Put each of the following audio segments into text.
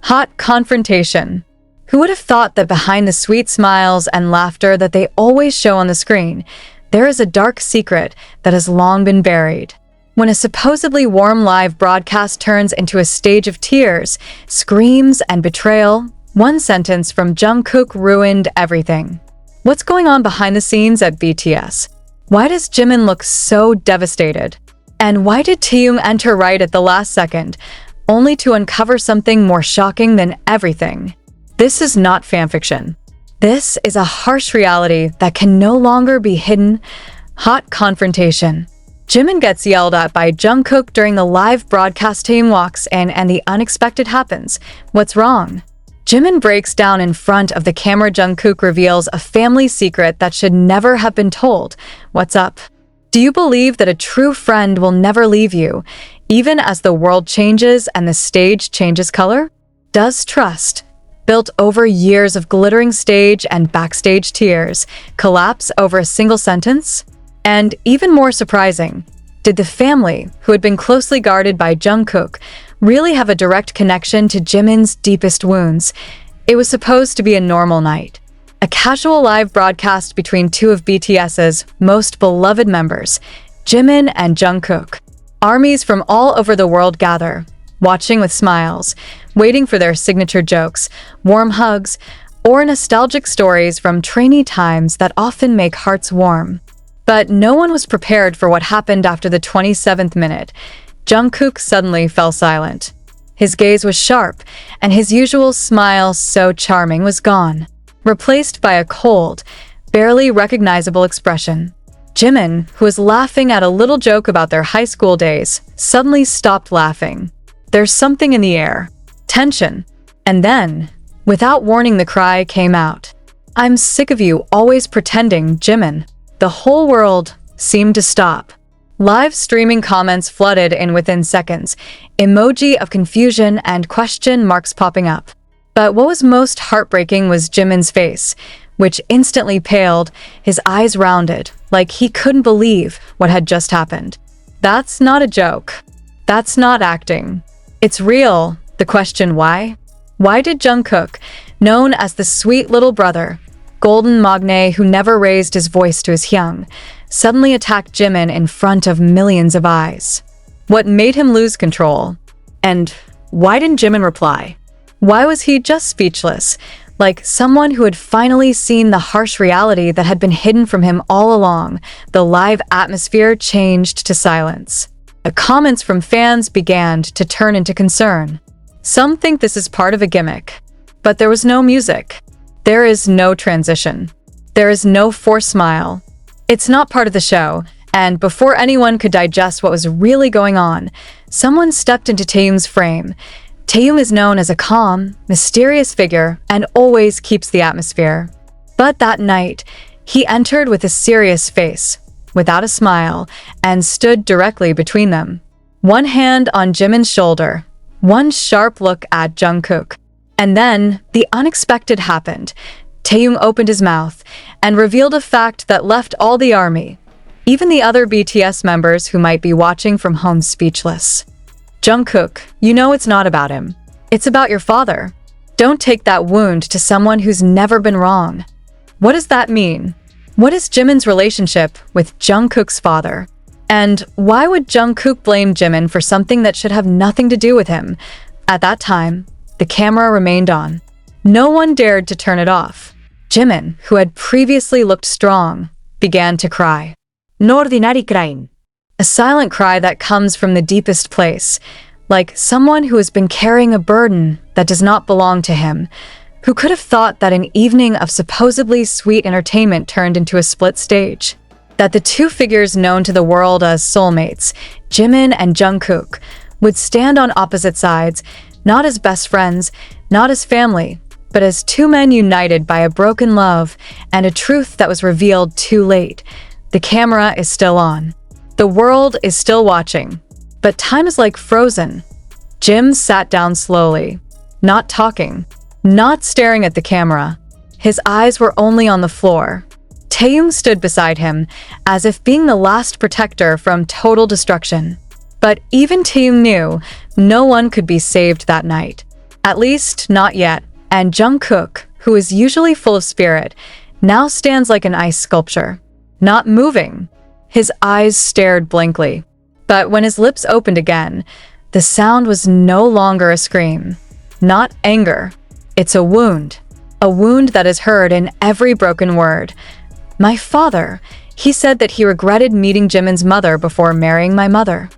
Hot confrontation. Who would have thought that behind the sweet smiles and laughter that they always show on the screen, there is a dark secret that has long been buried? When a supposedly warm live broadcast turns into a stage of tears, screams, and betrayal, one sentence from Jungkook ruined everything. What's going on behind the scenes at BTS? Why does Jimin look so devastated? And why did Taehyung enter right at the last second, only to uncover something more shocking than everything? This is not fanfiction. This is a harsh reality that can no longer be hidden. Hot confrontation. Jimin gets yelled at by Jungkook during the live broadcast. Taehyung walks in and the unexpected happens. What's wrong? Jimin breaks down in front of the camera. Jungkook reveals a family secret that should never have been told. What's up? Do you believe that a true friend will never leave you, even as the world changes and the stage changes color? Does trust, built over years of glittering stage and backstage tears, collapse over a single sentence? And even more surprising, did the family, who had been closely guarded by Jungkook, really have a direct connection to Jimin's deepest wounds? It was supposed to be a normal night. A casual live broadcast between two of BTS's most beloved members, Jimin and Jungkook. Armies from all over the world gather, watching with smiles, waiting for their signature jokes, warm hugs, or nostalgic stories from trainee times that often make hearts warm. But no one was prepared for what happened after the 27th minute. Jungkook suddenly fell silent. His gaze was sharp, and his usual smile, so charming, was gone, replaced by a cold, barely recognizable expression. Jimin, who was laughing at a little joke about their high school days, suddenly stopped laughing. There's something in the air. Tension. And then, without warning, the cry came out. "I'm sick of you always pretending, Jimin." The whole world seemed to stop. Live streaming comments flooded in within seconds, emoji of confusion and question marks popping up. But what was most heartbreaking was Jimin's face, which instantly paled, his eyes rounded, like he couldn't believe what had just happened. That's not a joke. That's not acting. It's real. The question why? Why did Jungkook, known as the sweet little brother, golden magne who never raised his voice to his Hyung, suddenly attack Jimin in front of millions of eyes? What made him lose control? And why didn't Jimin reply? Why was he just speechless, like someone who had finally seen the harsh reality that had been hidden from him all along? The live atmosphere changed to silence. The comments from fans began to turn into concern. Some think this is part of a gimmick. But there was no music. There is no transition. There is no forced smile. It's not part of the show, and before anyone could digest what was really going on, someone stepped into Taehyung's frame. Taehyung is known as a calm, mysterious figure and always keeps the atmosphere. But that night, he entered with a serious face, without a smile, and stood directly between them. One hand on Jimin's shoulder, one sharp look at Jungkook. And then, the unexpected happened. Taehyung opened his mouth and revealed a fact that left all the army, even the other BTS members who might be watching from home, speechless. "Jungkook, you know it's not about him. It's about your father. Don't take that wound to someone who's never been wrong." What does that mean? What is Jimin's relationship with Jungkook's father? And why would Jungkook blame Jimin for something that should have nothing to do with him? At that time, the camera remained on. No one dared to turn it off. Jimin, who had previously looked strong, began to cry. No ordinary crying. A silent cry that comes from the deepest place, like someone who has been carrying a burden that does not belong to him. Who could have thought that an evening of supposedly sweet entertainment turned into a split stage? That the two figures known to the world as soulmates, Jimin and Jungkook, would stand on opposite sides, not as best friends, not as family, but as two men united by a broken love and a truth that was revealed too late. The camera is still on. The world is still watching. But time is like frozen. Jim sat down slowly, not talking, not staring at the camera. His eyes were only on the floor. Taehyung stood beside him, as if being the last protector from total destruction. But even Taehyung knew no one could be saved that night. At least, not yet. And Jungkook, who is usually full of spirit, now stands like an ice sculpture, not moving. His eyes stared blankly. But when his lips opened again, the sound was no longer a scream. Not anger. It's a wound. A wound that is heard in every broken word. My father, he said that he regretted meeting Jimin's mother before marrying my mother.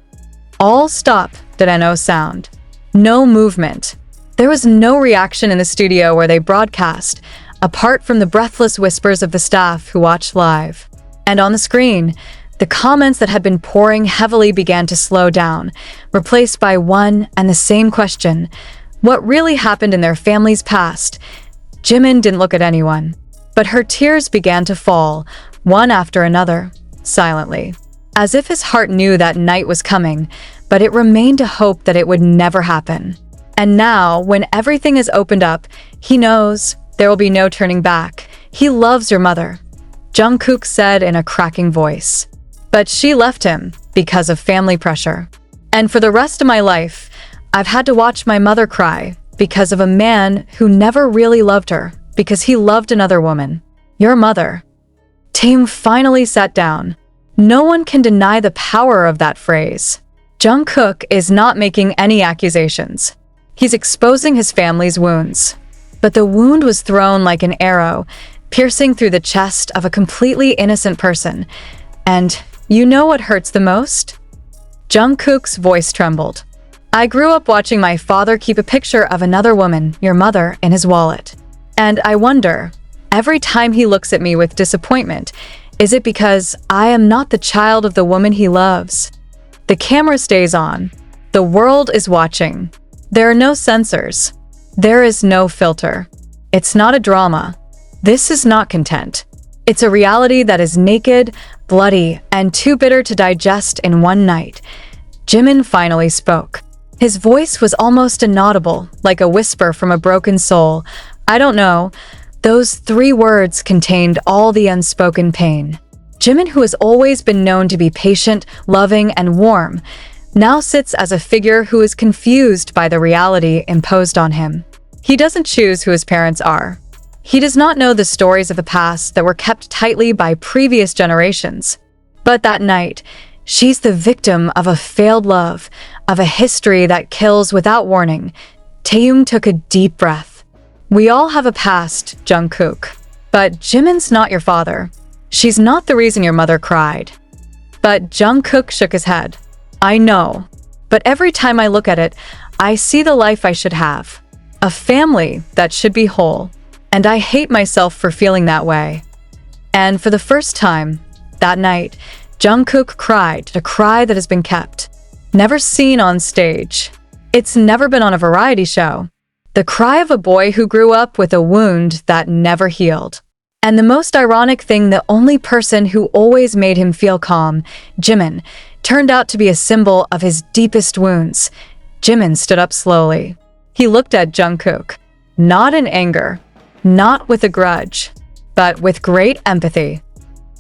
All stop, did no sound. No movement. There was no reaction in the studio where they broadcast, apart from the breathless whispers of the staff who watched live. And on the screen, the comments that had been pouring heavily began to slow down, replaced by one and the same question. What really happened in their family's past? Jimin didn't look at anyone, but her tears began to fall, one after another, silently, as if his heart knew that night was coming, but it remained a hope that it would never happen. And now, when everything is opened up, he knows there will be no turning back. He loves your mother, Jungkook said in a cracking voice. But she left him because of family pressure. And for the rest of my life, I've had to watch my mother cry because of a man who never really loved her, because he loved another woman. Your mother. Taehyung finally sat down. No one can deny the power of that phrase. Jungkook is not making any accusations. He's exposing his family's wounds. But the wound was thrown like an arrow, piercing through the chest of a completely innocent person. And you know what hurts the most? Jungkook's voice trembled. I grew up watching my father keep a picture of another woman, your mother, in his wallet. And I wonder, every time he looks at me with disappointment, is it because I am not the child of the woman he loves? The camera stays on. The world is watching. There are no censors. There is no filter. It's not a drama. This is not content. It's a reality that is naked, bloody, and too bitter to digest in one night. Jimin finally spoke. His voice was almost inaudible, like a whisper from a broken soul. I don't know. Those 3 words contained all the unspoken pain. Jimin, who has always been known to be patient, loving, and warm, now sits as a figure who is confused by the reality imposed on him. He doesn't choose who his parents are. He does not know the stories of the past that were kept tightly by previous generations. But that night, she's the victim of a failed love, of a history that kills without warning. Taehyung took a deep breath. We all have a past, Jungkook. But Jimin's not your father. She's not the reason your mother cried. But Jungkook shook his head. I know. But every time I look at it, I see the life I should have. A family that should be whole. And I hate myself for feeling that way. And for the first time, that night, Jungkook cried a cry that has been kept. Never seen on stage. It's never been on a variety show. The cry of a boy who grew up with a wound that never healed. And the most ironic thing, the only person who always made him feel calm, Jimin, turned out to be a symbol of his deepest wounds. Jimin stood up slowly. He looked at Jungkook, not in anger, not with a grudge, but with great empathy.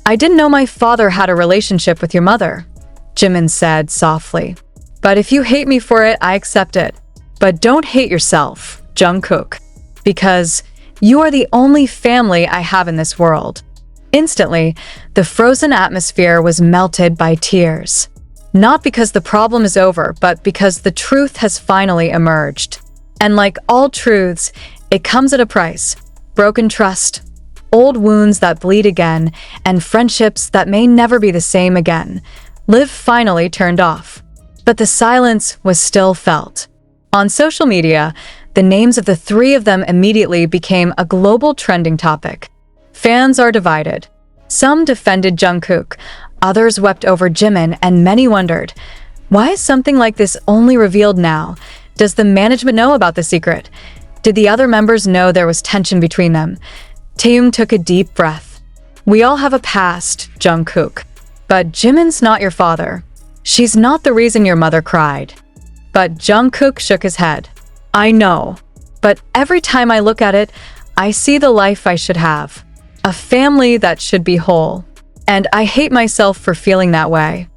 I didn't know my father had a relationship with your mother, Jimin said softly. But if you hate me for it, I accept it. But don't hate yourself, Jungkook, because you are the only family I have in this world. Instantly, the frozen atmosphere was melted by tears. Not because the problem is over, but because the truth has finally emerged. And like all truths, it comes at a price. Broken trust, old wounds that bleed again, and friendships that may never be the same again. Liv finally turned off. But the silence was still felt. On social media, the names of the 3 of them immediately became a global trending topic. Fans are divided. Some defended Jungkook, others wept over Jimin, and many wondered, why is something like this only revealed now? Does the management know about the secret? Did the other members know there was tension between them? Taehyung took a deep breath. We all have a past, Jungkook. But Jimin's not your father. She's not the reason your mother cried. But Jungkook shook his head. I know. But every time I look at it, I see the life I should have. A family that should be whole. And I hate myself for feeling that way.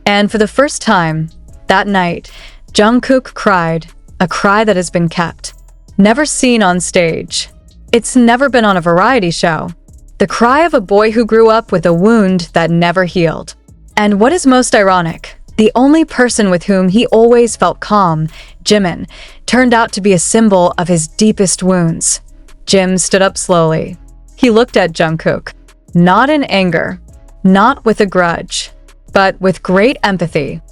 And for the first time, that night, Jungkook cried, a cry that has been kept. never seen on stage. It's never been on a variety show. The cry of a boy who grew up with a wound that never healed. And what is most ironic, the only person with whom he always felt calm, Jimin, turned out to be a symbol of his deepest wounds. Jim stood up slowly. He looked at Jungkook, not in anger, not with a grudge, but with great empathy.